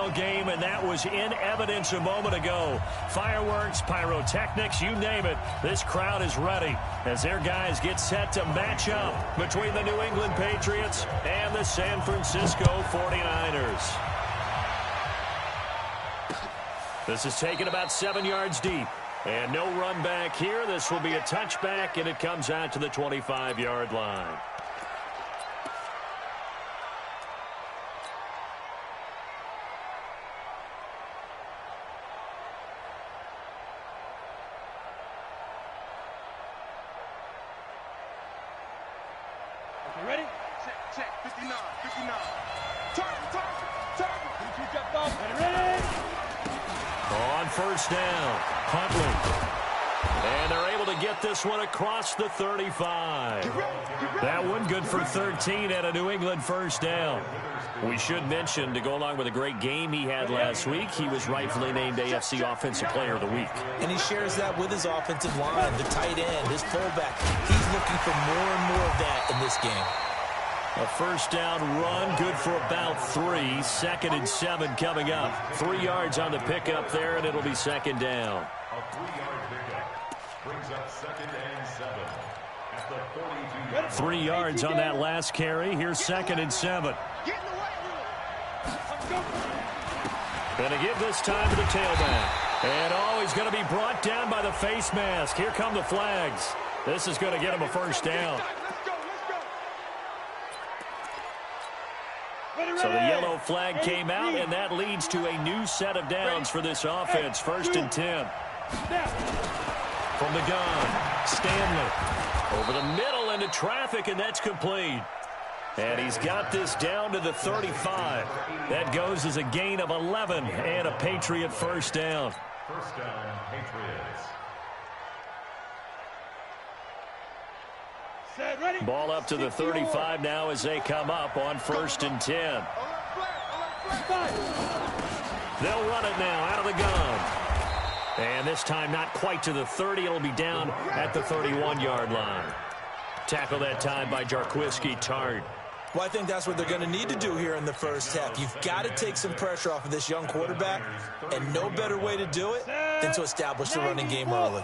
ball game, and that was in evidence a moment ago. Fireworks, pyrotechnics, you name it. This crowd is ready as their guys get set to match up between the New England Patriots and the San Francisco 49ers. This is taken about 7 yards deep. And no run back here. This will be a touchback, and it comes out to the 25-yard line. Okay, ready? Check, 59. Target. Ready? On first down, Huntley. And they're able to get this one across the 35. That one good for 13 at a New England first down. We should mention, to go along with a great game he had last week, he was rightfully named AFC Offensive Player of the Week. And he shares that with his offensive line, the tight end, his fullback. He's looking for more and more of that in this game. A first down run, good for about 3. 2nd and 7 coming up. 3 yards on the pickup there, and it'll be 2nd down. A 3-yard pickup brings up 2nd and 7 at the 42. 3 yards on that last carry. Here's 2nd and 7. Going to give this time to the tailback. And he's going to be brought down by the face mask. Here come the flags. This is going to get him a first down. So the yellow flag came out, and that leads to a new set of downs for this offense. 1st and 10. From the gun, Stanley. Over the middle into traffic, and that's complete. And he's got this down to the 35. That goes as a gain of 11 and a Patriot first down. First down, Patriots. Ball up to the 35 now as they come up on 1st and 10. They'll run it now out of the gun. And this time not quite to the 30. It'll be down at the 31-yard line. Tackle that time by Jarquiski Tart. Well, I think that's what they're going to need to do here in the first half. You've got to take some pressure off of this young quarterback, and no better way to do it than to establish the running game early.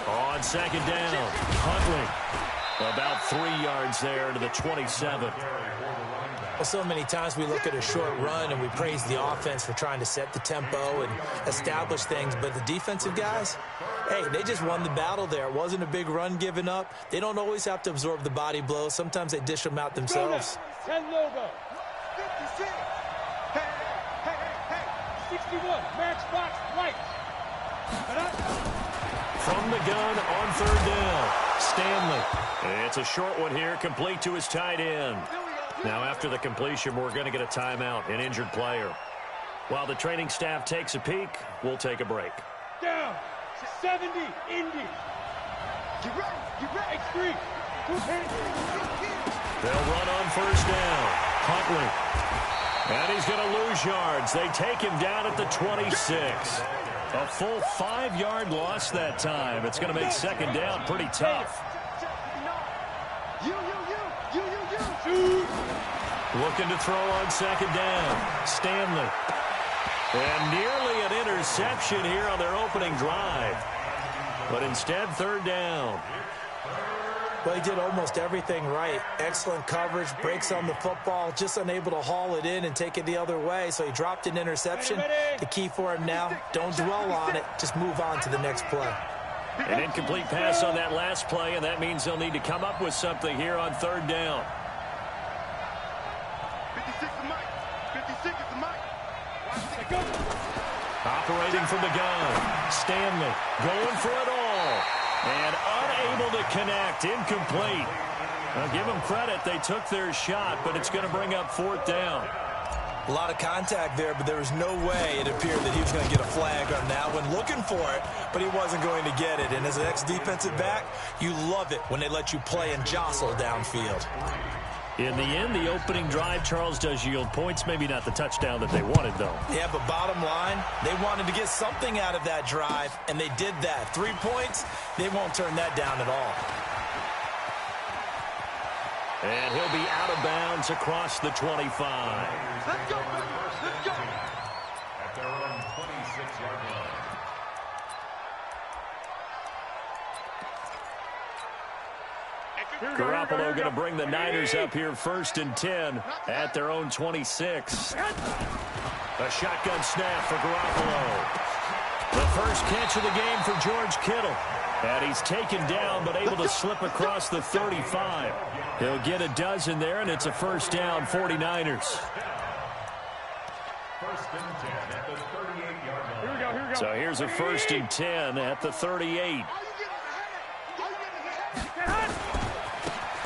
On 2nd down, Huntley. About 3 yards there to the 27. Well, so many times we look at a short run and we praise the offense for trying to set the tempo and establish things, but the defensive guys, hey, they just won the battle there. It wasn't a big run given up. They don't always have to absorb the body blows. Sometimes they dish them out themselves. 10 logo. 56. Hey. 61. Matchbox right. From the gun on 3rd down, Stanley. It's a short one here, complete to his tight end. Now after the completion, we're going to get a timeout, an injured player. While the training staff takes a peek, we'll take a break. Down. 70. Indy. Get ready. X3. They'll run on 1st down. Huntley. And he's going to lose yards. They take him down at the 26. A full 5-yard loss that time. It's going to make 2nd down pretty tough. Looking to throw on 2nd down. Stanley. And nearly an interception here on their opening drive. But instead, 3rd down. Well, he did almost everything right. Excellent coverage, breaks on the football, just unable to haul it in and take it the other way. So he dropped an interception. The key for him now, don't dwell on it. Just move on to the next play. An incomplete pass on that last play, and that means they'll need to come up with something here on 3rd down. 56 is Mike. 56 is Mike. Operating from the gun. Stanley going for it all. And unable to connect. Incomplete. Now, give them credit. They took their shot, but it's going to bring up 4th down. A lot of contact there, but there was no way it appeared that he was going to get a flag on that one. Looking for it, but he wasn't going to get it. And as an ex-defensive back, you love it when they let you play and jostle downfield. In the end, the opening drive, Charles, does yield points. Maybe not the touchdown that they wanted, though. Yeah, but bottom line, they wanted to get something out of that drive, and they did that. 3 points, they won't turn that down at all. And he'll be out of bounds across the 25. Let's go, baby. Let's go. At their own 26-yard line. Garoppolo going to bring the Niners up here 1st and 10 at their own 26. A shotgun snap for Garoppolo. The first catch of the game for George Kittle. And he's taken down but able to slip across the 35. He'll get a dozen there, and it's a first down, 49ers. First and 10 at the 38-yard line. Here we go. So here's a 1st and 10 at the 38.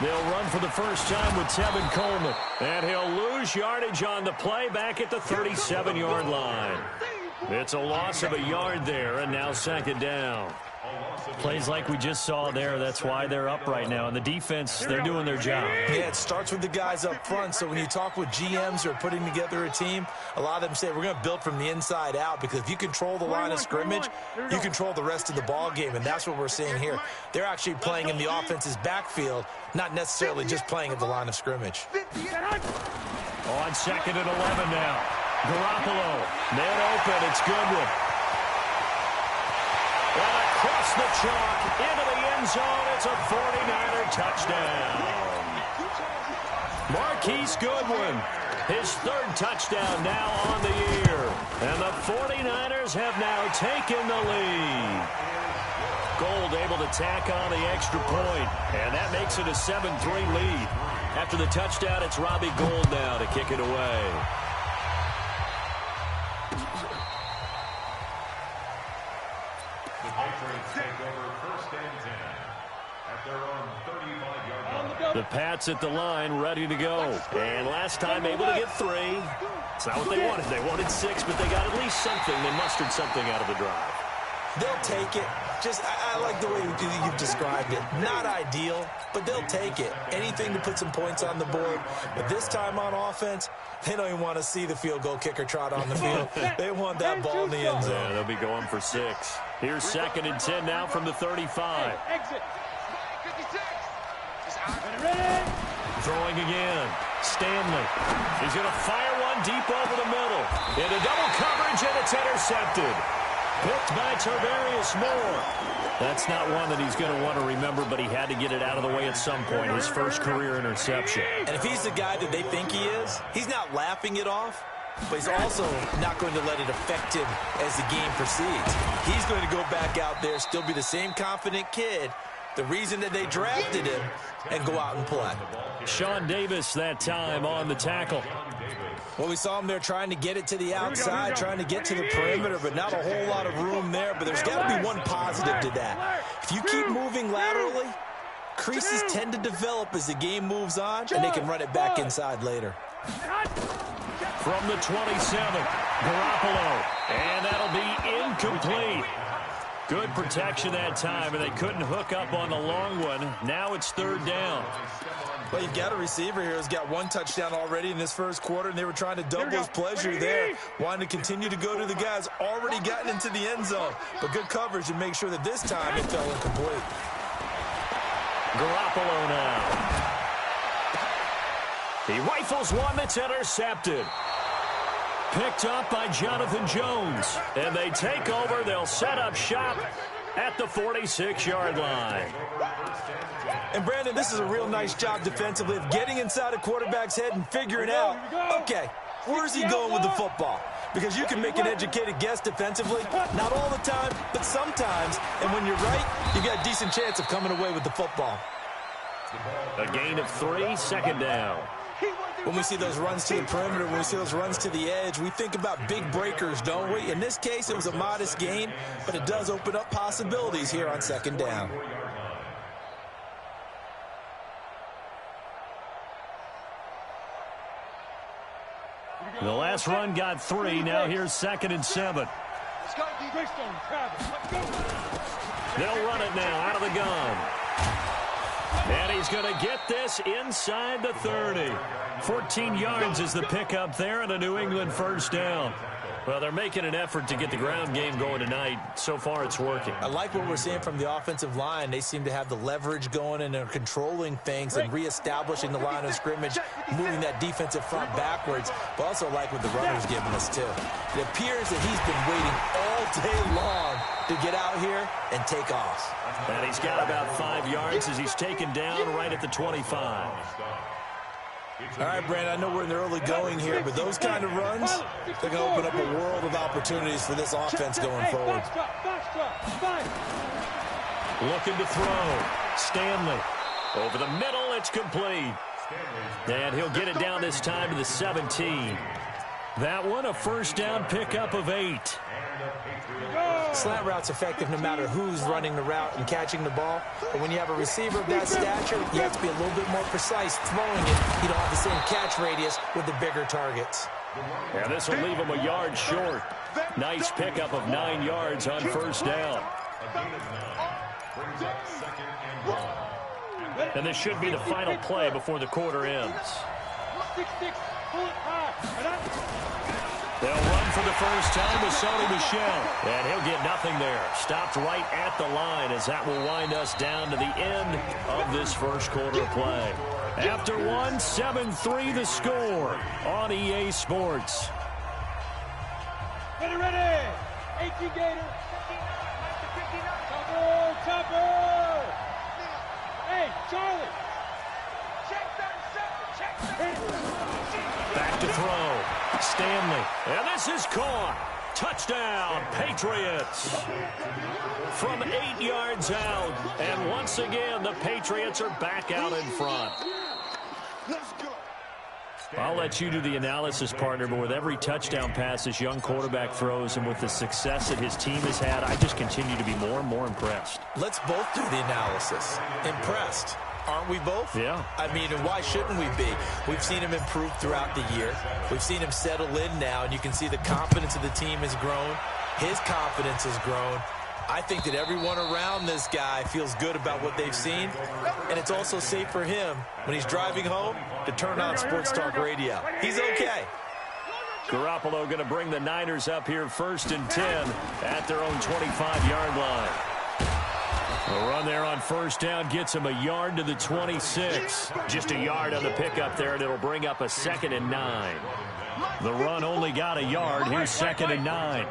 They'll run for the first time with Tevin Coleman. And he'll lose yardage on the play back at the 37-yard line. It's a loss of a yard there, and now 2nd down. Plays like we just saw there. That's why they're up right now. And the defense, they're doing their job. Yeah, it starts with the guys up front. So when you talk with GMs who are putting together a team, a lot of them say we're going to build from the inside out, because if you control the line of scrimmage, you control the rest of the ball game, and that's what we're seeing here. They're actually playing in the offense's backfield, not necessarily just playing at the line of scrimmage. On 2nd and 11 now. Garoppolo, man open. It's Goodwin. And across the chalk, into the end zone, it's a 49er touchdown. Marquise Goodwin, his 3rd touchdown now on the year. And the 49ers have now taken the lead. Gold able to tack on the extra point, and that makes it a 7-3 lead. After the touchdown, it's Robbie Gould now to kick it away. The Pats at the line, ready to go. And last time able to get 3. It's not what they wanted. They wanted 6, but they got at least something. They mustered something out of the drive. They'll take it. Just, I like the way you've described it. Not ideal, but they'll take it. Anything to put some points on the board. But this time on offense, they don't even want to see the field goal kicker trot on the field. They want that ball in the end zone. Yeah, they'll be going for 6. Here's 2nd and 10 now from the 35. Exit. Throwing again. Stanley. He's going to fire one deep over the middle. Into double coverage, and it's intercepted. Picked by Tarvarius Moore. That's not one that he's going to want to remember, but he had to get it out of the way at some point. His first career interception. And if he's the guy that they think he is, he's not laughing it off, but he's also not going to let it affect him as the game proceeds. He's going to go back out there, still be the same confident kid, the reason that they drafted him, and go out and play. Sean Davis that time on the tackle. Well, we saw him there trying to get it to the outside, trying to get to the perimeter, but not a whole lot of room there. But there's got to be one positive to that. If you keep moving laterally, creases tend to develop as the game moves on, and they can run it back inside later. From the 27, Garoppolo, and that'll be incomplete. Good protection that time, and they couldn't hook up on the long one. Now it's 3rd down. Well, you've got a receiver here who's got 1 touchdown already in this first quarter, and they were trying to double his pleasure there, wanting to continue to go to the guys already gotten into the end zone. But good coverage and make sure that this time it fell incomplete. Garoppolo now. He rifles one that's intercepted. Picked up by Jonathan Jones. And they take over. They'll set up shop at the 46-yard line. And, Brandon, this is a real nice job defensively of getting inside a quarterback's head and figuring out, okay, where's he going with the football? Because you can make an educated guess defensively, not all the time, but sometimes. And when you're right, you got a decent chance of coming away with the football. A gain of 3, 2nd down. When we see those runs to the perimeter, when we see those runs to the edge, we think about big breakers, don't we? In this case, it was a modest gain, but it does open up possibilities here on 2nd down. The last run got 3. Now here's 2nd and 7. They'll run it now out of the gun. And he's going to get this inside the 30. 14 yards is the pickup there, and a New England first down. Well, they're making an effort to get the ground game going tonight. So far, it's working. I like what we're seeing from the offensive line. They seem to have the leverage going, and they're controlling things and reestablishing the line of scrimmage, moving that defensive front backwards. But also like what the runner's giving us, too. It appears that he's been waiting all day long to get out here and take off. And he's got about 5 yards as he's taken down right at the 25. All right, Brandon, I know we're in the early going here, but those kind of runs, they're going to open up a world of opportunities for this offense going forward. Looking to throw. Stanley. Over the middle, it's complete. And he'll get it down this time to the 17. That one, a first down pickup of 8. Slant route's effective no matter who's running the route and catching the ball. But when you have a receiver of that stature, you have to be a little bit more precise throwing it. You don't have the same catch radius with the bigger targets. Yeah, this will leave him a yard short. Nice pickup of 9 yards on first down. And this should be the final play before the quarter ends. They'll run for the first time with Sony Michel. And he'll get nothing there. Stopped right at the line as that will wind us down to the end of this first quarter play. After one, 7-3 the score on EA Sports. Ready. 18 Gator. Topper. Hey, Charlie. Back to throw. Stanley. And this is caught. Touchdown, Patriots. From 8 yards out. And once again, the Patriots are back out in front. Let's go. I'll let you do the analysis, partner, but with every touchdown pass this young quarterback throws and with the success that his team has had, I just continue to be more and more impressed. Let's both do the analysis. Impressed. Aren't we both? Yeah. I mean, and why shouldn't we be? We've seen him improve throughout the year. We've seen him settle in now, and you can see the confidence of the team has grown. His confidence has grown. I think that everyone around this guy feels good about what they've seen, and it's also safe for him when he's driving home to turn on Sports Talk Radio. He's okay. Garoppolo going to bring the Niners up here 1st and 10 at their own 25-yard line. The run there on first down gets him a yard to the 26. Just a yard on the pickup there, and it'll bring up a 2nd and 9. The run only got a yard. Here's 2nd and 9.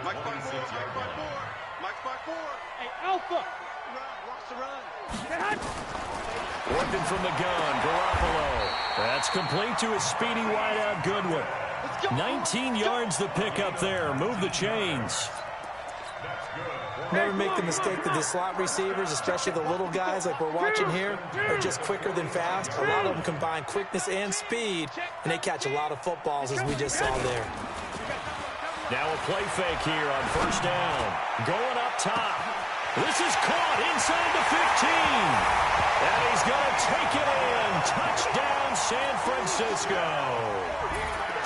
Mike 5-4. Hey, Alpha. Watch the run. Working from the gun, Garoppolo. That's complete to a speedy wideout Goodwin. 19 yards the pickup there. Move the chains. Never make the mistake that the slot receivers, especially the little guys like we're watching here, are just quicker than fast. A lot of them combine quickness and speed, and they catch a lot of footballs, as we just saw there. Now a play fake here on first down. Going up top. This is caught inside the 15. And he's going to take it in. Touchdown, San Francisco.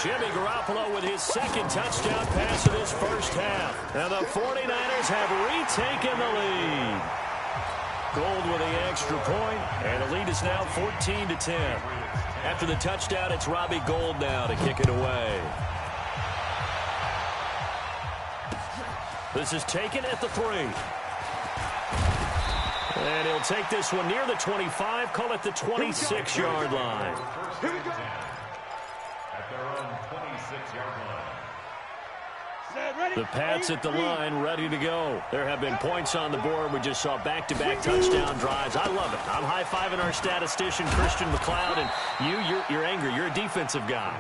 Jimmy Garoppolo with his 2nd touchdown pass of this first half. And the 49ers have retaken the lead. Gold with the extra point, and the lead is now 14-10. After the touchdown, it's Robbie Gould now to kick it away. This is taken at the 3. And he'll take this one near the 25, call it the 26-yard line. Here we go. At their own 26-yard line. The Pats at the line, ready to go. There have been points on the board. We just saw back-to-back touchdown drives. I love it. I'm high-fiving our statistician, Christian McLeod, and you're angry. You're a defensive guy.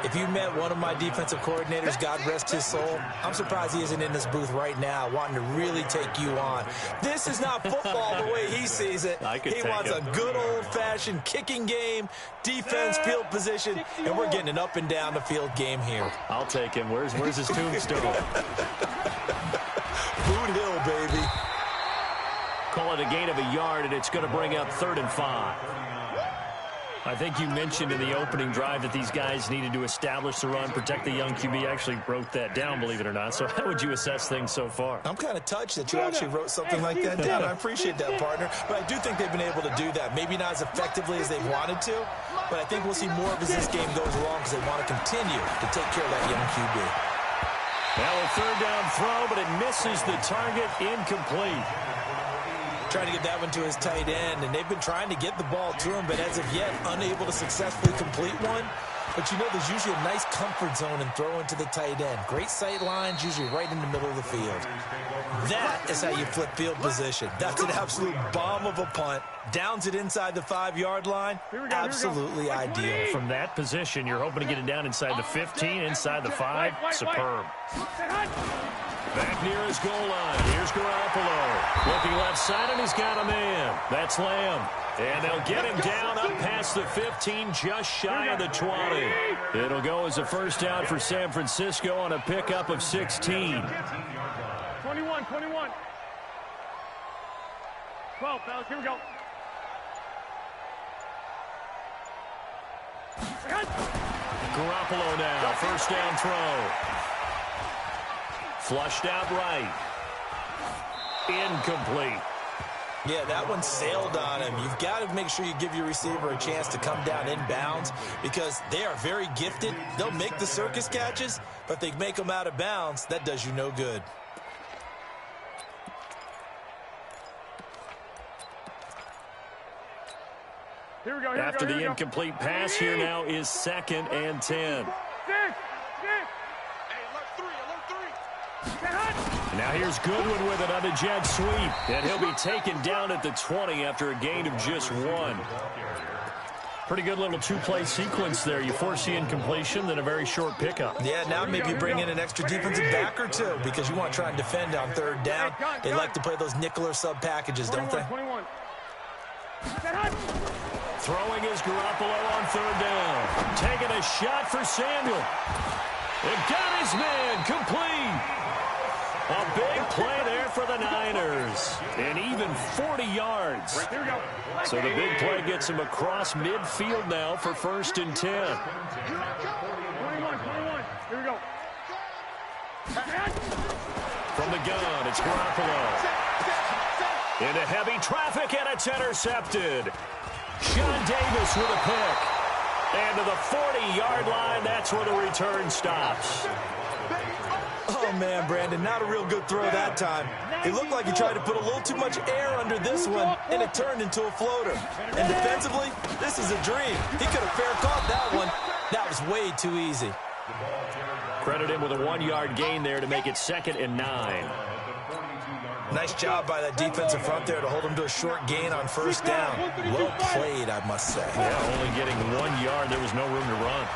If you met one of my defensive coordinators, God rest his soul, I'm surprised he isn't in this booth right now wanting to really take you on. This is not football the way he sees it. He wants a good old-fashioned kicking game, defense, field position, and we're getting an up-and-down-the-field game here. I'll take him. Where's his tombstone? Boot Hill, baby. Call it a gain of a yard, and it's going to bring up 3rd and 5. I think you mentioned in the opening drive that these guys needed to establish the run, protect the young QB. I actually wrote that down, believe it or not. So how would you assess things so far? I'm kind of touched that you actually wrote something like that down. I appreciate that, partner. But I do think they've been able to do that. Maybe not as effectively as they've wanted to, but I think we'll see more of as this game goes along because they want to continue to take care of that young QB. Now a third down throw, but it misses the target, incomplete. Trying to get that one to his tight end, and they've been trying to get the ball to him, but as of yet, unable to successfully complete one. But you know, there's usually a nice comfort zone in throwing to the tight end. Great sight lines, usually right in the middle of the field. That is how you flip field position. That's an absolute bomb of a punt. Downs it inside the 5-yard line. Absolutely ideal. From that position, you're hoping to get it down inside the 15, inside the 5. Superb. Back near his goal line. Here's Garoppolo. Looking left side, and he's got a man. That's Lamb. And they'll get him down up past the 15, just shy of the 20. It'll go as a first down for San Francisco on a pickup of 16. 21. 12, fellas. Here we go. Garoppolo now. First down throw. Flushed out right. Incomplete. Yeah, that one sailed on him. You've got to make sure you give your receiver a chance to come down inbounds because they are very gifted. They'll make the circus catches, but if they make them out of bounds, that does you no good. Here we go. After the incomplete pass, here now is 2nd and 10. Now here's Goodwin with it on the jet sweep. And he'll be taken down at the 20 after a gain of just 1. Pretty good little two-play sequence there. You force the incompletion, then a very short pickup. Yeah, now maybe bring in an extra defensive back or two because you want to try and defend on 3rd down. They like to play those nickel or sub packages, don't they? 21. Throwing is Garoppolo on 3rd down. Taking a shot for Samuel. It got his man complete. A big play there for the Niners. And even 40 yards. So the big play gets him across midfield now for 1st and 10. 21. Here we go. From the gun, it's Garoppolo. Into heavy traffic, and it's intercepted. Sean Davis with a pick. And to the 40-yard line, that's where the return stops. Oh, man, Brandon, not a real good throw that time. It looked like he tried to put a little too much air under this one, and it turned into a floater. And defensively, this is a dream. He could have fair caught that one. That was way too easy. Credit him with a 1-yard gain there to make it 2nd and 9. Nice job by that defensive front there to hold him to a short gain on 1st down. Well played, I must say. Yeah, only getting 1 yard. There was no room to run.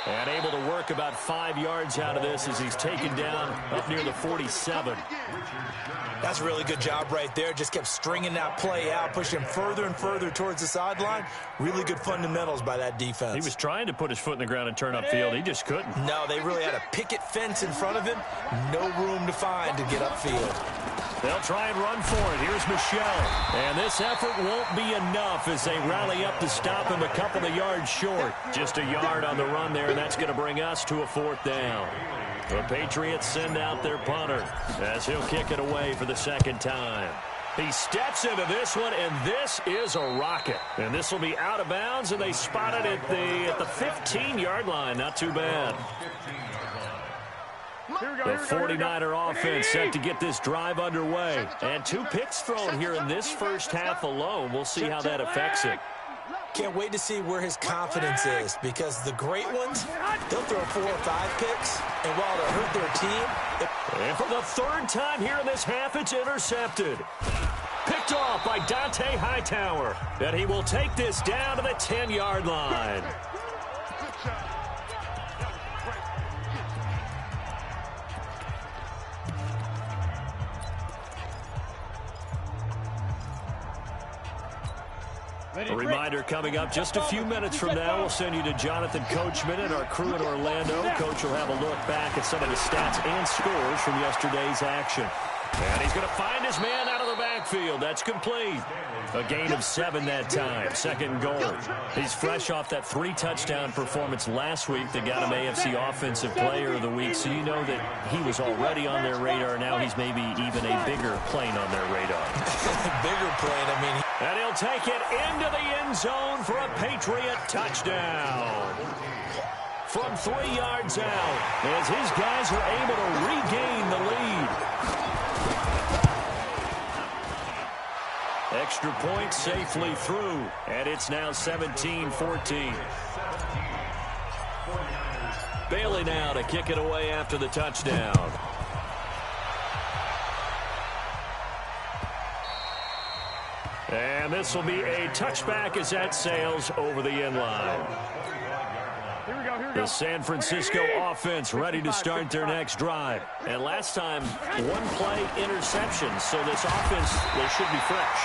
And able to work about 5 yards out of this as he's taken down up near the 47. That's a really good job right there. Just kept stringing that play out, pushing him further and further towards the sideline. Really good fundamentals by that defense. He was trying to put his foot in the ground and turn upfield. He just couldn't. No, they really had a picket fence in front of him. No room to find to get upfield. They'll try and run for it. Here's Michel. And this effort won't be enough as they rally up to stop him a couple of yards short. Just a yard on the run there, and that's going to bring us to a 4th down. The Patriots send out their punter as he'll kick it away for the 2nd time. He steps into this one, and this is a rocket. And this will be out of bounds, and they spot it at the 15-yard line. Not too bad. The 49er offense set to get this drive underway. And 2 picks thrown here in this first half alone. We'll see how that affects it. Can't wait to see where his confidence is because the great ones, they'll throw 4 or 5 picks, and while it'll hurt their team. And for the 3rd time here in this half, it's intercepted. Picked off by Dante Hightower. And he will take this down to the 10-yard line. A reminder coming up just a few minutes from now. We'll send you to Jonathan Coachman and our crew in Orlando. Coach will have a look back at some of the stats and scores from yesterday's action. And he's going to find his man out of the backfield. backfield. That's complete. A gain of 7 that time. Second and goal. He's fresh off that 3-touchdown performance last week that got him AFC Offensive Player of the Week. So you know that he was already on their radar. Now he's maybe even a bigger plane on their radar. Bigger plane, I mean. And he'll take it into the end zone for a Patriot touchdown. From 3 yards out, as his guys are able to regain the lead. Extra point safely through, and it's now 17-14. Bailey now to kick it away after the touchdown. And this will be a touchback as that sails over the end line. The San Francisco offense ready to start their next drive. And last time, 1-play interception. So this offense, they should be fresh.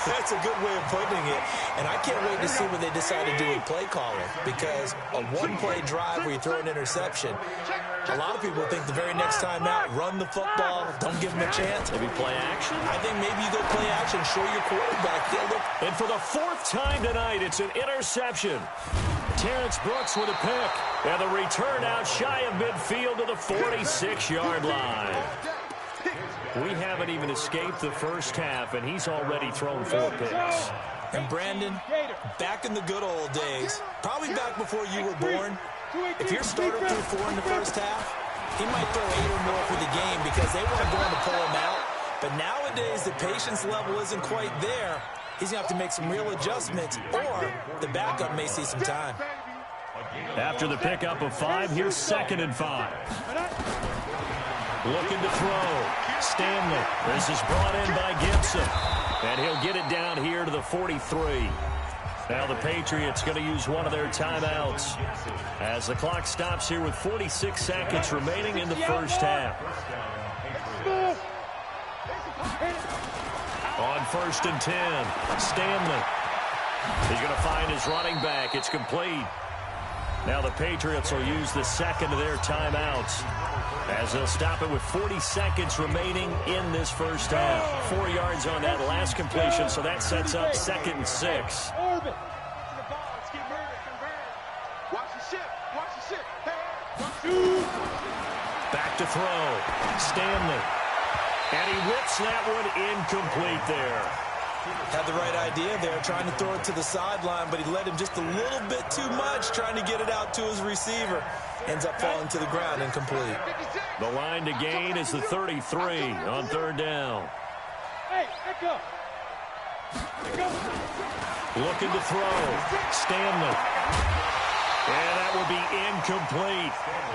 That's a good way of putting it. And I can't wait to see what they decide to do with play calling. Because a 1-play drive where you throw an interception, a lot of people think the very next time out, run the football, don't give them a chance. Maybe play action? I think maybe you go play action, show your quarterback. And for the 4th time tonight, it's an interception. Terrence Brooks with a pick. And the return out shy of midfield to the 46-yard line. We haven't even escaped the first half, and he's already thrown 4 picks. And Brandon, back in the good old days, probably back before you were born, if your starter threw 4 in the first half, he might throw 8 or more for the game because they weren't going to pull him out. But nowadays, the patience level isn't quite there. He's going to have to make some real adjustments, or the backup may see some time. After the pickup of 5, here's 2nd and 5. Looking to throw. Stanley. This is brought in by Gibson. And he'll get it down here to the 43. Now the Patriots going to use one of their timeouts as the clock stops here with 46 seconds remaining in the first half. On 1st and 10, Stanley. He's going to find his running back. It's complete. Now the Patriots will use the second of their timeouts as they'll stop it with 40 seconds remaining in this first half. 4 yards on that last completion, so that sets up 2nd and 6. Back to throw. Stanley. And he whips that one incomplete there. Had the right idea there, trying to throw it to the sideline, but he led him just a little bit too much, trying to get it out to his receiver. Ends up falling to the ground, incomplete. The line to gain is the 33 on 3rd down. Hey, echo. Looking to throw. Stanley. And that will be incomplete.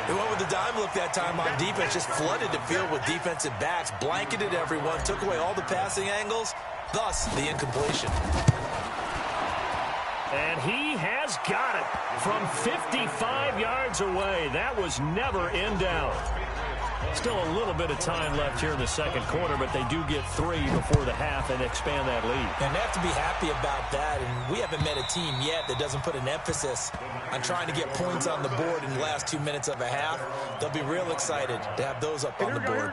They went with the dime look that time on defense, just flooded the field with defensive backs, blanketed everyone, took away all the passing angles, thus the incompletion. And he has got it from 55 yards away. That was never in doubt. Still a little bit of time left here in the second quarter, but they do get 3 before the half and expand that lead. And they have to be happy about that, and we haven't met a team yet that doesn't put an emphasis on trying to get points on the board in the last 2 minutes of a half. They'll be real excited to have those up on the board.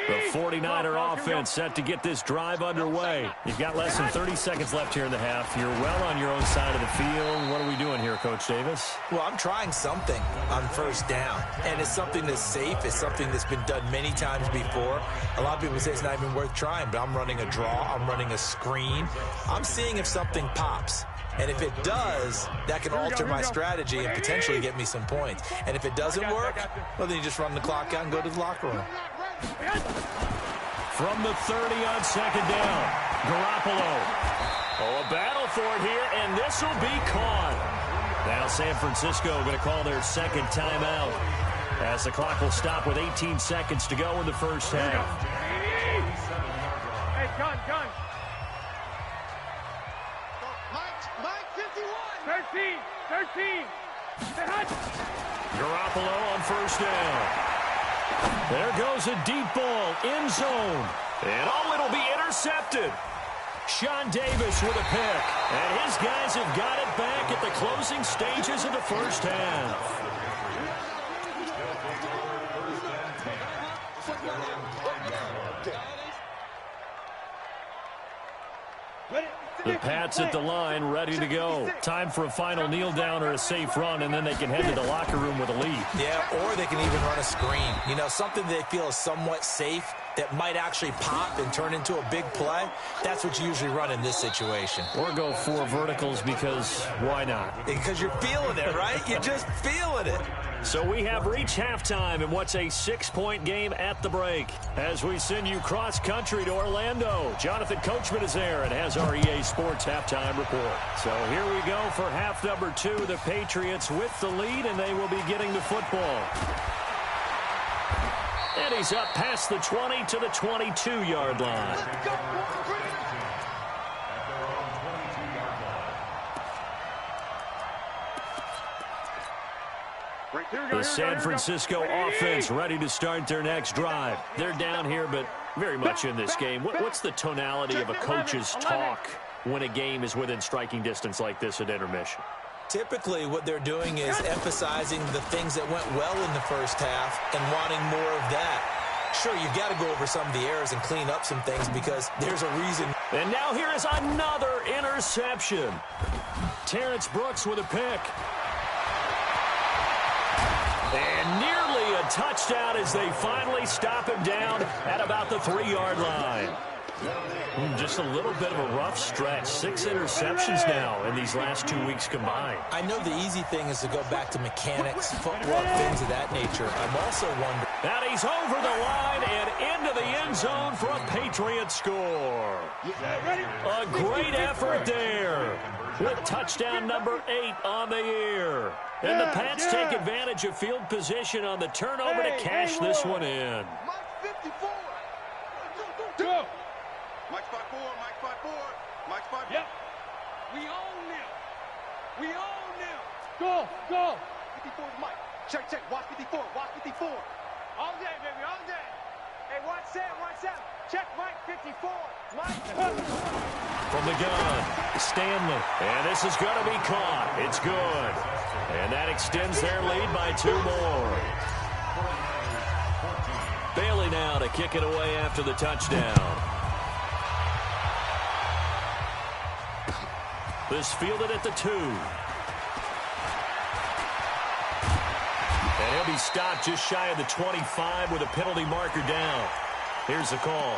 The 49er offense set to get this drive underway. You've got less than 30 seconds left here in the half. You're well on your own side of the field. What are we doing here, Coach Davis? Well, I'm trying something on 1st down, and it's something that's safe. It's something that's been done many times before. A lot of people say it's not even worth trying, but I'm running a draw. I'm running a screen. I'm seeing if something pops. And if it does, that can alter my strategy and potentially get me some points. And if it doesn't work, well, then you just run the clock out and go to the locker room. From the 30 on 2nd down, Garoppolo. Oh, a battle for it here, and this will be caught. Now San Francisco going to call their 2nd timeout as the clock will stop with 18 seconds to go in the first half. Hey, gun. Mike, 51. 13. Garoppolo on 1st down. There goes a deep ball, end zone. And it'll be intercepted. Sean Davis with a pick. And his guys have got it back at the closing stages of the first half. The Pats at the line, ready to go. Time for a final kneel down or a safe run, and then they can head to the locker room with a lead. Yeah, or they can even run a screen. You know, something they feel is somewhat safe that might actually pop and turn into a big play. That's what you usually run in this situation. Or go 4 verticals because why not? Because you're feeling it, right? You're just feeling it. So we have reached halftime in what's a 6-point game at the break. As we send you cross-country to Orlando, Jonathan Coachman is there and has our EA Sports halftime report. So here we go for half number 2. The Patriots with the lead, and they will be getting the football. And he's up past the 20 to the 22-yard line. The San Francisco offense ready to start their next drive. They're down here, but very much in this game. What's the tonality of a coach's talk when a game is within striking distance like this at intermission? Typically, what they're doing is emphasizing the things that went well in the first half and wanting more of that. Sure, you've got to go over some of the errors and clean up some things because there's a reason. And now here is another interception. Terrence Brooks with a pick. And nearly a touchdown as they finally stop him down at about the 3-yard line. Just a little bit of a rough stretch. 6 interceptions now in these last 2 weeks combined. I know the easy thing is to go back to mechanics, footwork, things of that nature. I'm also wondering. And he's over the line and into the end zone for a Patriot score. A great effort there with touchdown number 8 on the year. And the Pats take advantage of field position on the turnover to cash this one in. Mike 54. Go. Mike 54. Mike 54. Mike 54. Yep. We own them. We own them. Go. 54 is Mike. Check. Watch 54. Watch 54. All day, baby. All day. Hey, watch that. Check Mike 54. Mike. From the gun, Stanley. And this is going to be caught. It's good. And that extends their lead by 2 more. Bailey now to kick it away after the touchdown. This fielded at the 2. And he'll be stopped just shy of the 25 with a penalty marker down. Here's the call.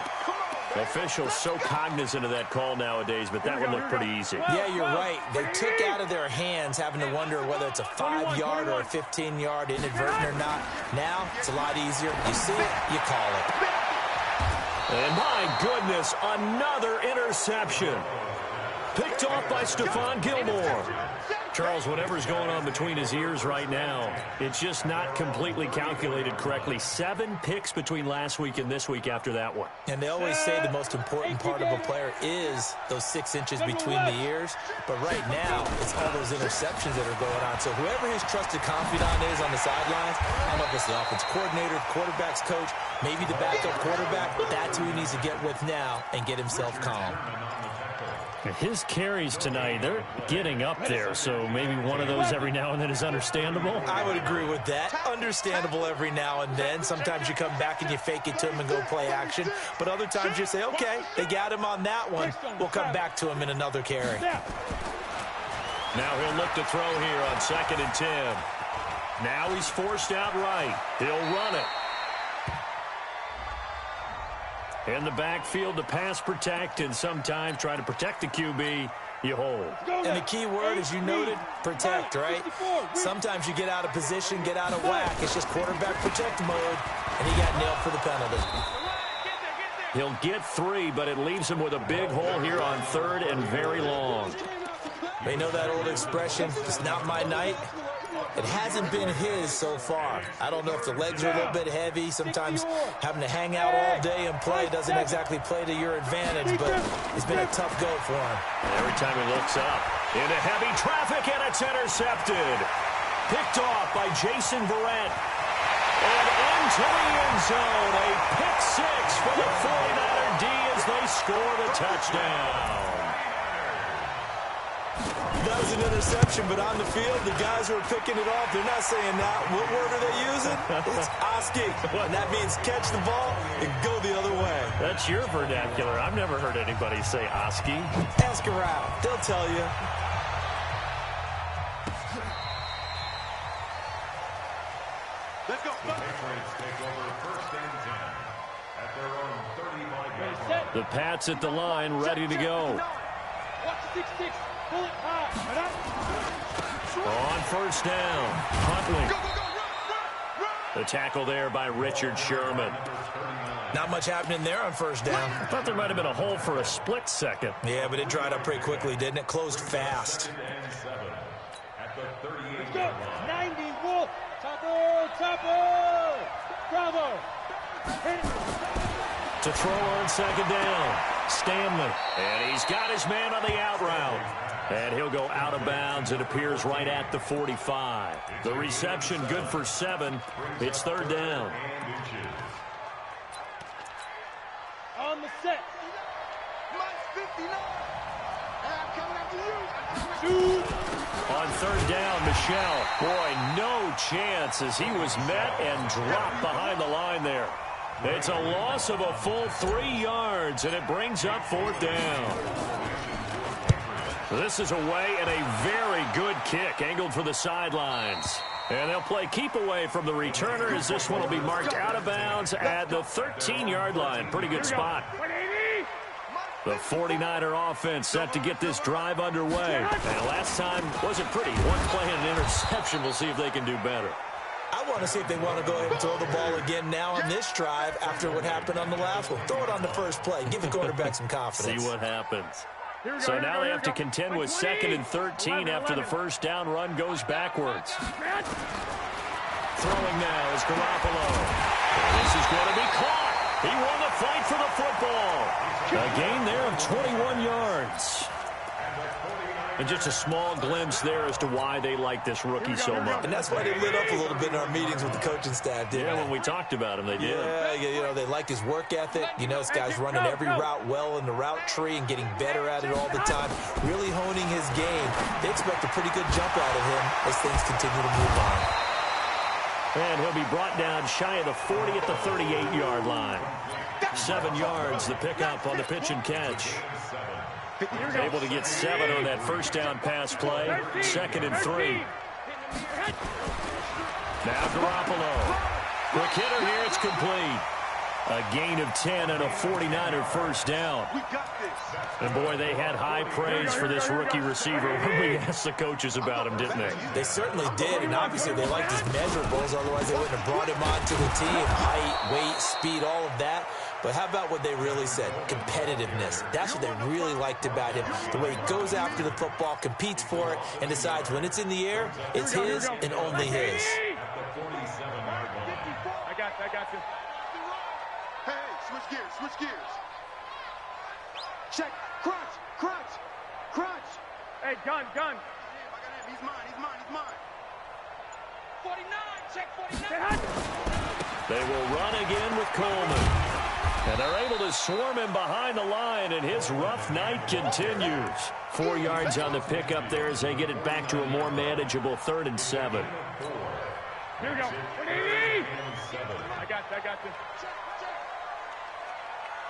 Officials so cognizant of that call nowadays, but that one looked pretty easy. Yeah, you're right. They took out of their hands having to wonder whether it's a 5-yard or a 15-yard inadvertent or not. Now, it's a lot easier. You see it, you call it. And my goodness, another interception. Picked off by Stephon Gilmore. Charles, whatever's going on between his ears right now, it's just not completely calculated correctly. 7 picks between last week and this week after that one. And they always say the most important part of a player is those 6 inches between the ears. But right now, it's all those interceptions that are going on. So whoever his trusted confidant is on the sidelines, I don't know if it's the offense coordinator, quarterback's coach, maybe the backup quarterback, that's who he needs to get with now and get himself calm. His carries tonight, they're getting up there, so maybe one of those every now and then is understandable. I would agree with that. Understandable every now and then. Sometimes you come back and you fake it to him and go play action. But other times you say, okay, they got him on that one. We'll come back to him in another carry. Now he'll look to throw here on 2nd and 10. Now he's forced out right. He'll run it. In the backfield to pass protect, and sometimes try to protect the QB, you hold. And the key word, as you noted, protect, right? Sometimes you get out of position, get out of whack. It's just quarterback protect mode, and he got nailed for the penalty. He'll get 3, but it leaves him with a big hole here on 3rd and very long. They know that old expression, it's not my night. It hasn't been his so far. I don't know if the legs are a little bit heavy. Sometimes having to hang out all day and play doesn't exactly play to your advantage, but it's been a tough go for him. Every time he looks up, into heavy traffic, and it's intercepted. Picked off by Jason Verrett. And into the end zone, a pick 6 for the 49er D as they score the touchdown. That was an interception, but on the field, the guys who are picking it off, they're not saying that. What word are they using? It's Oski, and that means catch the ball and go the other way. That's your vernacular. I've never heard anybody say Oski. Ask around. They'll tell you. Let's go. The Patriots take over first and 10 at their own 35-yard line. The Pats at the line, ready to go. Watch the 6-6. Pull it high. On first down, Huntley. Go, go, go. Run, run, run. The tackle there by Richard Sherman. Not much happening there on first down. I thought there might have been a hole for a split second. Yeah, but it dried up pretty quickly, didn't it? Closed fast. At the 38-yard Go. line. 90. Wolf. Topper. Bravo. Hit it. To throw on second down, Stanley. And he's got his man on the out route. And he'll go out of bounds. It appears right at the 45. The reception good for 7. It's third down. On the set. Mike 59. I'm coming after you. Shoot. On third down, Michelle. Boy, no chance as he was met and dropped behind the line there. It's a loss of a full 3 yards, and it brings up fourth down. This is away and a very good kick, angled for the sidelines. And they'll play keep away from the returner as this one will be marked out of bounds at the 13-yard line. Pretty good spot. The 49er offense set to get this drive underway. And last time wasn't pretty. One play and an interception. We'll see if they can do better. I want to see if they want to go ahead and throw the ball again now on this drive after what happened on the last one. Throw it on the first play. Give the quarterback some confidence. See what happens. So now they have to contend with 2nd and 13 after the first down run goes backwards. Throwing now is Garoppolo. This is going to be caught. He won the fight for the football. A gain there of 21 yards. And just a small glimpse there as to why they like this rookie so much. And that's why they lit up a little bit in our meetings with the coaching staff, didn't they? Yeah, when we talked about him, they did. Yeah, you know, they like his work ethic. You know, this guy's running every route well in the route tree and getting better at it all the time, really honing his game. They expect a pretty good jump out of him as things continue to move on. And he'll be brought down shy of the 40 at the 38-yard line. 7 yards, the pickup on the pitch and catch. Able to get 7 on that first down pass play. 2nd and 3. Now Garoppolo. Quick hitter here, it's complete. A gain of 10 and a 49er first down. And boy, they had high praise for this rookie receiver when we asked the coaches about him, didn't they? They certainly did, and obviously they liked his measurables, otherwise they wouldn't have brought him onto the team. Height, weight, speed, all of that. But how about what they really said? Competitiveness. That's what they really liked about him. The way he goes after the football, competes for it, and decides when it's in the air, it's his and only his. I got you. Hey, switch gears. Check, crunch. Hey, gun. He's mine. 49, check 49. They will run again with Coleman. And they're able to swarm him behind the line, and his rough night continues. 4 yards on the pickup there as they get it back to a more manageable 3rd and 7. Here we go. I got you.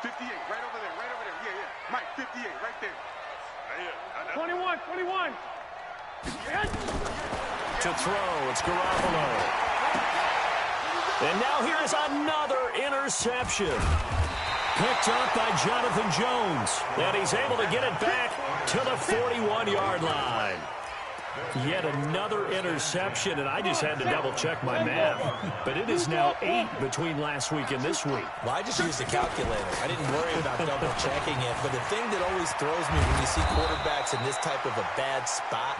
58, right over there. Yeah. Mike, 58, right there. 21. To throw, it's Garoppolo. And now here is another interception. Picked up by Jonathan Jones. And he's able to get it back to the 41-yard line. Yet another interception, and I just had to double-check my math. But it is now 8 between last week and this week. Well, I just used a calculator. I didn't worry about double-checking it. But the thing that always throws me when you see quarterbacks in this type of a bad spot,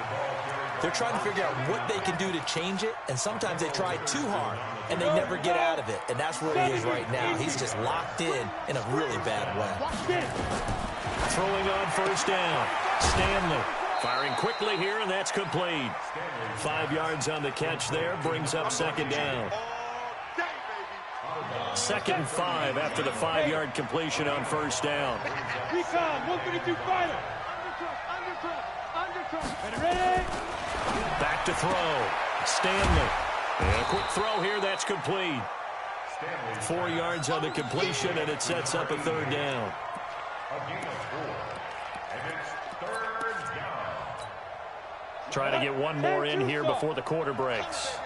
they're trying to figure out what they can do to change it, and sometimes they try too hard, and they never get out of it. And that's where he is right now. He's just locked in a really bad way. Throwing on first down, Stanley. Firing quickly here, and that's complete. 5 yards on the catch there, brings up 2nd down. 2nd and 5 after the 5-yard completion on first down. Recon, 132 fighter. Under Back to throw. Stanley. And a quick throw here. That's complete. 4 yards on the completion, and it sets up a third down. A gain of 4. And it's third down. Trying to get one more in here before the quarter breaks.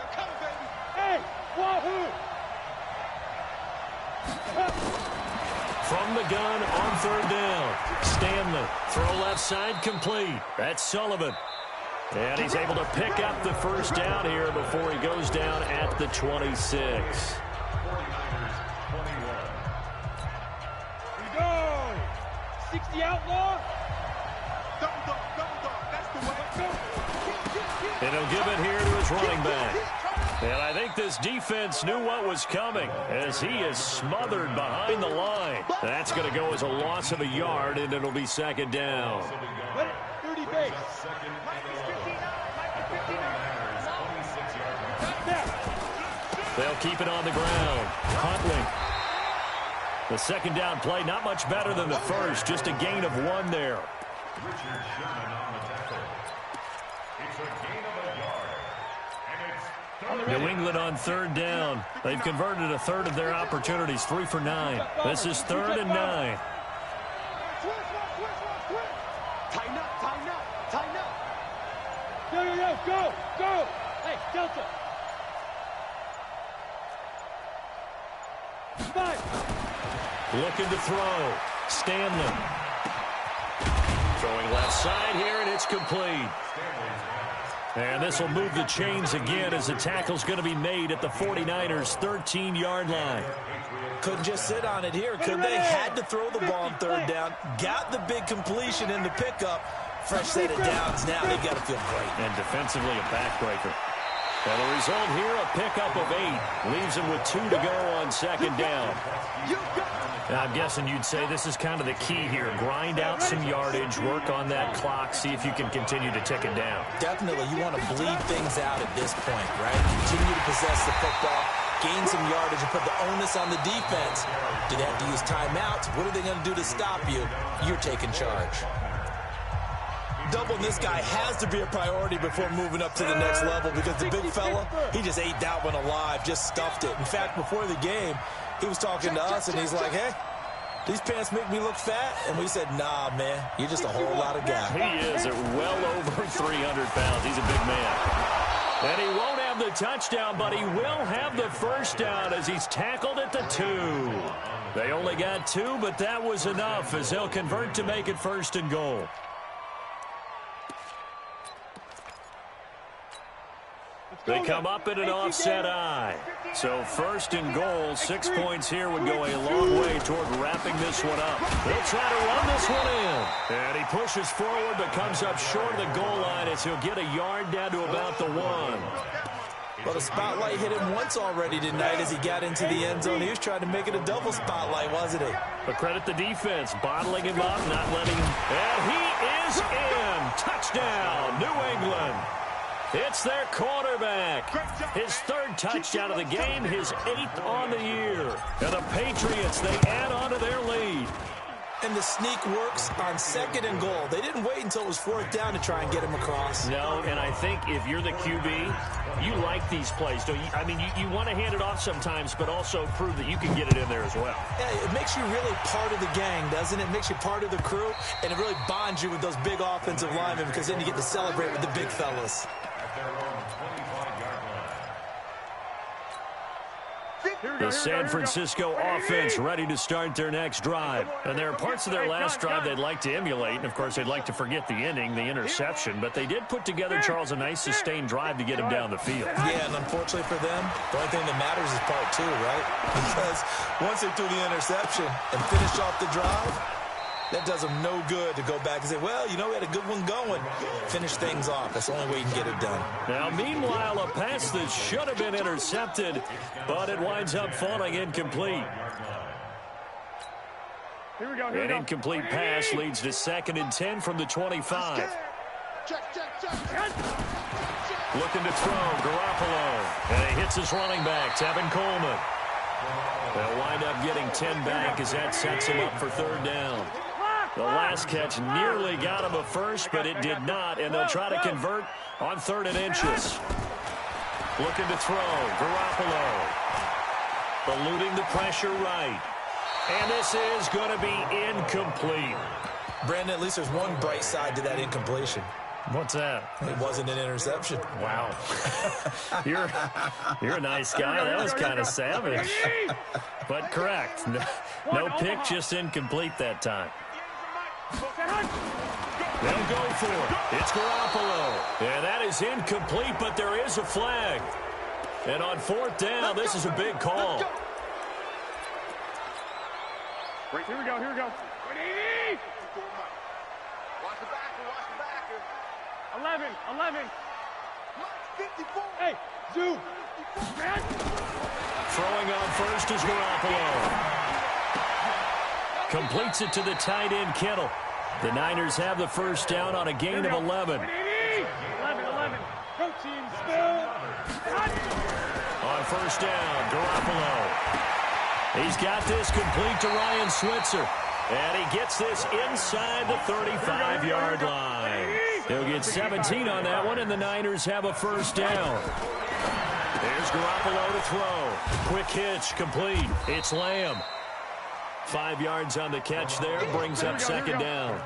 Hey, wahoo! From the gun on third down. Stanley. Throw left side complete. That's Sullivan. And he's able to pick up the first down here before he goes down at the 26. 49ers 21. We go! 60 outlaw. Double dog, that's the way. And he'll give it here to his running back. And I think this defense knew what was coming as he is smothered behind the line. That's going to go as a loss of a yard, and it'll be second down. 30 base. They'll keep it on the ground. Huntley. The second down play, not much better than the first, just a gain of 1 there. Richard Sherman on the tackle. It's a gain of a yard. And it's New England on third down. They've converted a third of their opportunities, 3 for 9. This is 3rd and 9. Tighten up. Go. Hey, Delta. 5. Looking to throw. Stanley. Throwing left side here, and it's complete. And this will move the chains again as the tackle's going to be made at the 49ers' 13-yard line. Couldn't just sit on it here, could they? Had to throw the ball on third down. Got the big completion in the pickup. Fresh set of downs. Now they got to feel great. And defensively, a backbreaker. And the result here, a pickup of 8. Leaves him with 2 to go on second down. Now, I'm guessing you'd say this is kind of the key here. Grind out some yardage, work on that clock, see if you can continue to tick it down. Definitely, you want to bleed things out at this point, right? Continue to possess the football, gain some yardage, and put the onus on the defense. Do they have to use timeouts? What are they going to do to stop you? You're taking charge. Doubling this guy has to be a priority before moving up to the next level because the big fella, he just ate that one alive, just stuffed it. In fact, before the game, he was talking to us, and he's like, hey, these pants make me look fat. And we said, nah, man, you're just a whole lot of guy. He is at well over 300 pounds. He's a big man. And he won't have the touchdown, but he will have the first down as he's tackled at the 2. They only got 2, but that was enough as they'll convert to make it 1st and goal. They come up in an offset eye. So 1st and goal, 6 points here would go a long way toward wrapping this one up. They'll try to run this one in. And he pushes forward but comes up short of the goal line as he'll get a yard down to about the 1. Well, the spotlight hit him once already tonight as he got into the end zone. He was trying to make it a double spotlight, wasn't he? But credit the defense, bottling him up, not letting him. And he is in. Touchdown, New England. It's their quarterback. His 3rd touchdown of the game, his 8th on the year. And the Patriots, they add on to their lead. And the sneak works on 2nd and goal. They didn't wait until it was 4th down to try and get him across. No, and I think if you're the QB, you like these plays, don't you? I mean, you want to hand it off sometimes, but also prove that you can get it in there as well. Yeah, it makes you really part of the gang, doesn't it? It makes you part of the crew, and it really bonds you with those big offensive linemen because then you get to celebrate with the big fellas. The San Francisco offense ready to start their next drive. And there are parts of their last drive they'd like to emulate. And, of course, they'd like to forget the inning, the interception. But they did put together, Charles, a nice sustained drive to get him down the field. Yeah, and unfortunately for them, the only thing that matters is part 2, right? Because once they threw the interception and finished off the drive, that does them no good to go back and say, well, you know, we had a good one going. Finish things off. That's the only way you can get it done. Now, meanwhile, a pass that should have been intercepted, but it winds up falling incomplete. An incomplete pass leads to 2nd and 10 from the 25. Looking to throw, Garoppolo. And he hits his running back, Tevin Coleman. They'll wind up getting 10 back as that sets him up for 3rd down. The last catch nearly got him a first, but it did not, and they'll try to convert on 3rd and inches. Looking to throw. Garoppolo. Eluding the pressure right. And this is going to be incomplete. Brandon, at least there's one bright side to that incompletion. What's that? It wasn't an interception. Wow. You're a nice guy. That was kind of savage. But correct. No pick, just incomplete that time. They'll go for it. It's Garoppolo. And that is incomplete, but there is a flag. And on 4th down, this is a big call. Right, here we go, here we go. 11. Hey, Zoo. Throwing on first is Garoppolo. Completes it to the tight end, Kittle. The Niners have the first down on a gain of 11. 11. Go team, still. On first down, Garoppolo. He's got this complete to Ryan Switzer. And he gets this inside the 35-yard line. He'll get 17 on that one, and the Niners have a first down. There's Garoppolo to throw. Quick hitch, complete. It's Lamb. 5 yards on the catch there, brings up 2nd down.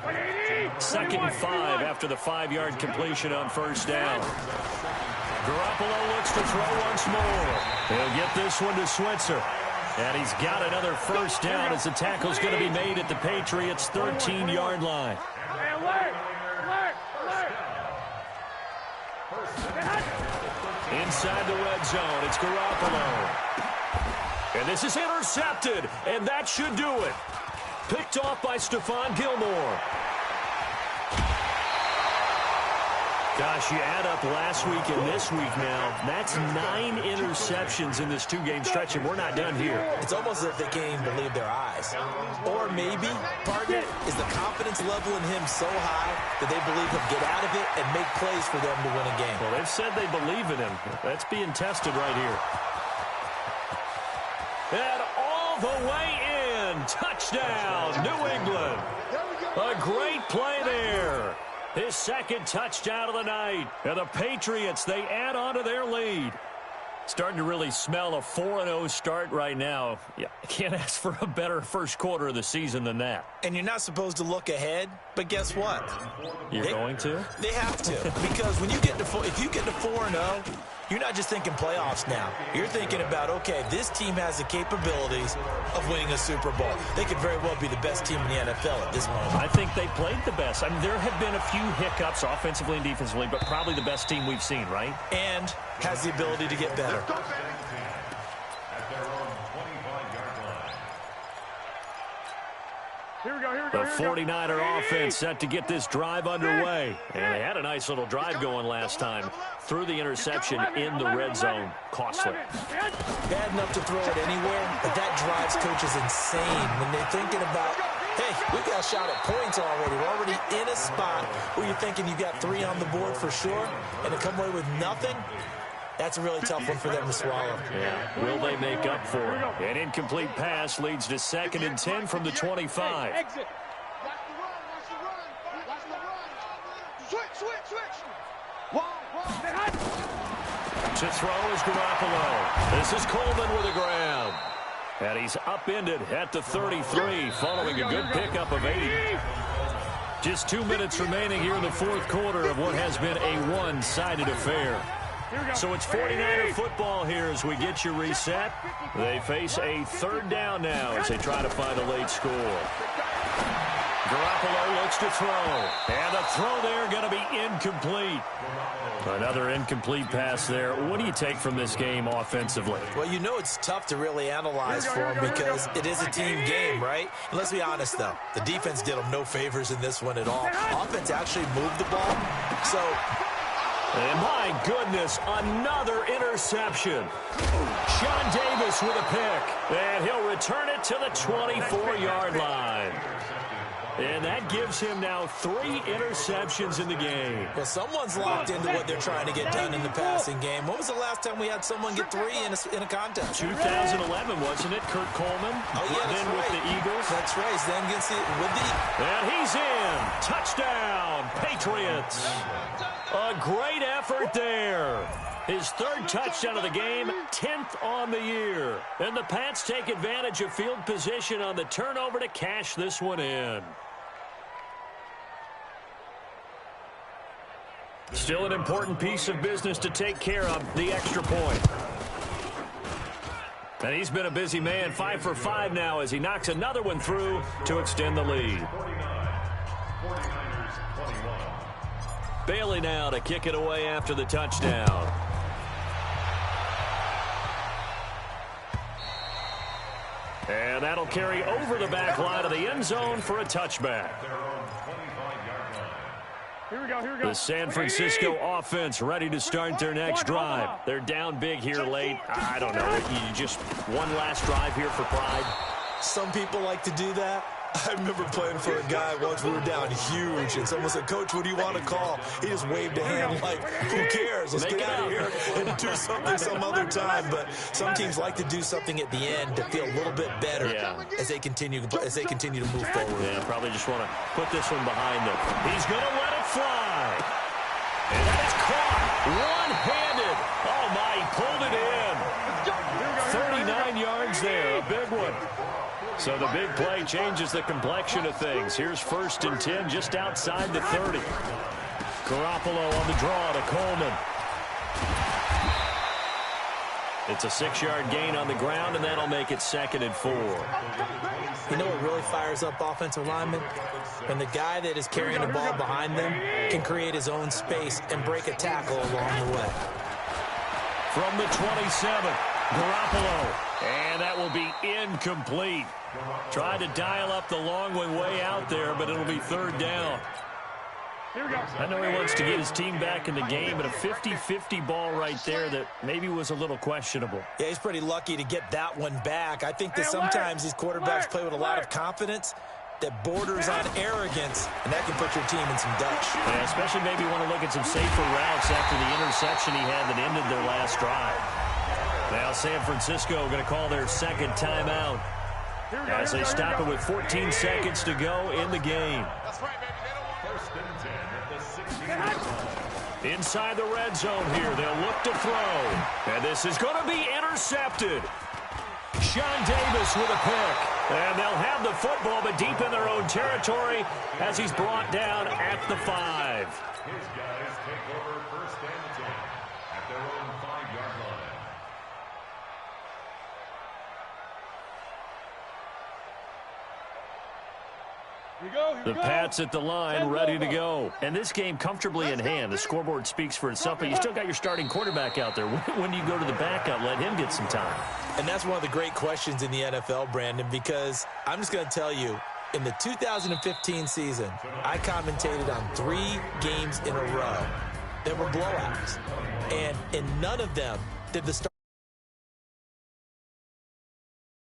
2nd and 5 after the 5-yard completion on first down. Garoppolo looks to throw once more. He'll get this one to Switzer. And he's got another first down as the tackle's going to be made at the Patriots' 13-yard line. Inside the red zone, it's Garoppolo. And this is intercepted, and that should do it. Picked off by Stephon Gilmore. Gosh, you add up last week and this week now. That's 9 interceptions in this 2-game stretch, and we're not done here. It's almost as if they can't even believe their eyes. Or maybe part of it is the confidence level in him so high that they believe he'll get out of it and make plays for them to win a game. Well, they've said they believe in him. That's being tested right here. And all the way in. Touchdown, New England. A great play there. His 2nd touchdown of the night. And the Patriots, they add on to their lead. Starting to really smell a 4-0 start right now. Yeah, can't ask for a better first quarter of the season than that. And you're not supposed to look ahead, but guess what? You're going to? They have to. Because when you get to if you get to 4-0, you're not just thinking playoffs now. You're thinking about, okay, this team has the capabilities of winning a Super Bowl. They could very well be the best team in the NFL at this moment. I think they played the best. I mean, there have been a few hiccups offensively and defensively, but probably the best team we've seen, right? And has the ability to get better. The 49er offense set to get this drive underway. And they had a nice little drive going last time. Threw the interception in the red zone. Costly. Bad enough to throw it anywhere, but that drives coaches insane when they're thinking about, hey, we got a shot at points already. We're already in a spot where you're thinking you got 3 on the board for sure, and to come away with nothing, that's a really tough one for them to swallow. Yeah. Will they make up for it? An incomplete pass leads to 2nd and 10 from the 25. Exit. Switch. To throw is Garoppolo. This is Coleman with a grab. And he's upended at the 33 following a good pickup of 8. Just 2 minutes remaining here in the 4th quarter of what has been a one-sided affair. So it's 49er football here as we get you reset. They face a 3rd down now as they try to find a late score. Garoppolo looks to throw. And the throw there going to be incomplete. Another incomplete pass there. What do you take from this game offensively? Well, you know it's tough to really analyze for them because it is a team game, right? And let's be honest, though. The defense did them no favors in this one at all. Offense actually moved the ball. So, and my goodness, another interception. Sean Davis with a pick. And he'll return it to the 24-yard line. And that gives him now 3 interceptions in the game. Well, someone's locked into what they're trying to get done in the passing game. When was the last time we had someone get 3 in a contest? 2011, wasn't it? Kurt Coleman. Oh, yeah, then right. with the Eagles. That's right. Then against with the... And he's in. Touchdown, Patriots. A great effort there. His 3rd touchdown of the game, 10th on the year. And the Pats take advantage of field position on the turnover to cash this one in. Still an important piece of business to take care of, the extra point. And he's been a busy man, 5 for 5 now as he knocks another one through to extend the lead. 49ers, Bailey now to kick it away after the touchdown. And that'll carry over the back line of the end zone for a touchback. Here we go. The San Francisco offense ready to start their next drive. They're down big here late. I don't know. You just one last drive here for pride. Some people like to do that. I remember playing for a guy once. We were down huge, and someone said, "Coach, what do you want to call?" He just waved a hand like, "Who cares? Let's get out of here and do something some other time." But some teams like to do something at the end to feel a little bit better as they continue to move forward. Yeah, probably just want to put this one behind them. He's going to let it fly. And that is caught one-handed. Oh, my, he pulled it in. 39 yards there, a big one. So the big play changes the complexion of things. Here's 1st and 10 just outside the 30. Garoppolo on the draw to Coleman. It's a 6-yard gain on the ground, and that'll make it 2nd and 4. You know what really fires up offensive linemen? When the guy that is carrying the ball behind them can create his own space and break a tackle along the way. From the 27, Garoppolo. And that will be incomplete. Tried to dial up the long one way out there, but it'll be 3rd down. I know he wants to get his team back in the game, but a 50-50 ball right there that maybe was a little questionable. Yeah, he's pretty lucky to get that one back. I think that sometimes these quarterbacks play with a lot of confidence that borders on arrogance, and that can put your team in some dutch. Yeah, especially maybe want to look at some safer routes after the interception he had that ended their last drive. Now San Francisco going to call their 2nd timeout as they stop it with 14 seconds to go in the game. Inside the red zone here, they'll look to throw. And this is going to be intercepted. Sean Davis with a pick. And they'll have the football, but deep in their own territory as he's brought down at the 5. His guys take over 1st and 10 at their own 5-yard line. The Pats at the line, ready to go. And this game comfortably in hand. The scoreboard speaks for itself, but you still got your starting quarterback out there. When do you go to the backup? Let him get some time. And that's one of the great questions in the NFL, Brandon, because I'm just going to tell you, in the 2015 season, I commentated on 3 games in a row that were blowouts. And in none of them did the